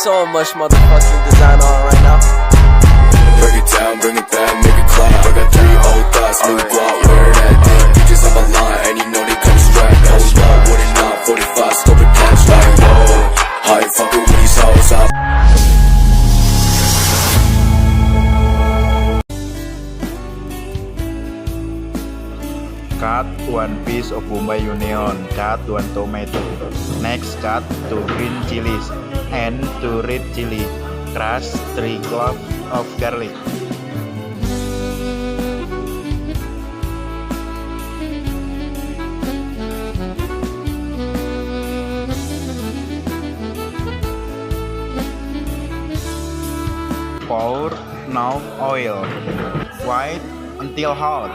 so much motherfucking design on right now. Break it down, bring it back, make it clap. I got 3 old thoughts, new guap, wear that dick. Bitches on my line, and you know they come strapped. Hold up, what it not, 45, scope it catch like whoa. How you fucking with these hoes out? Cut 1 piece of Bombay Union, cut 1 tomato. Next cut 2 green chilies and 2 red chili. Crush 3 cloves of garlic. Pour enough oil. White until hot.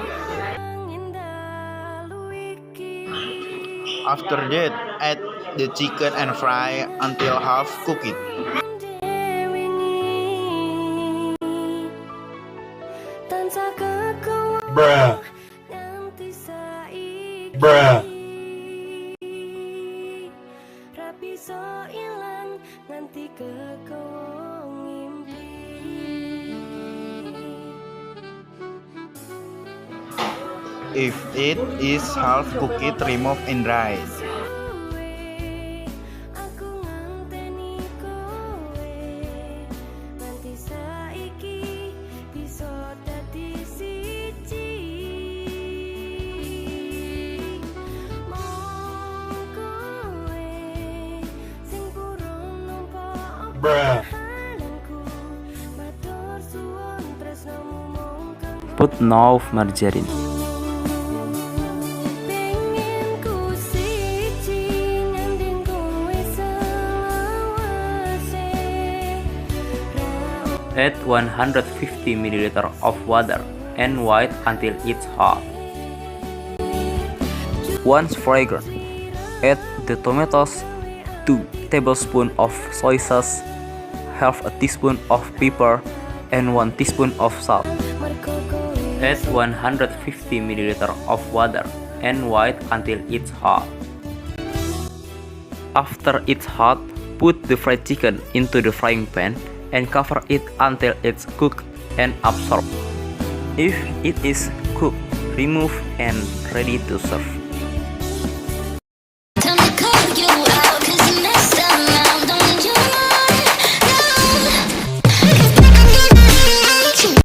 After that, add the chicken and fry until half cooked. Bruh. Bruh. If it is half cooked, remove and dry. Bruh. Put enough margarine. Add 150 ml of water and wait until it's hot. Once fragrant, add the tomatoes, 2 tablespoons of soy sauce, half a teaspoon of pepper, and 1 teaspoon of salt. Add 150 ml of water and wait until it's hot. After it's hot, put the fried chicken into the frying pan and cover it until it's cooked and absorbed. If it is cooked, remove and ready to serve.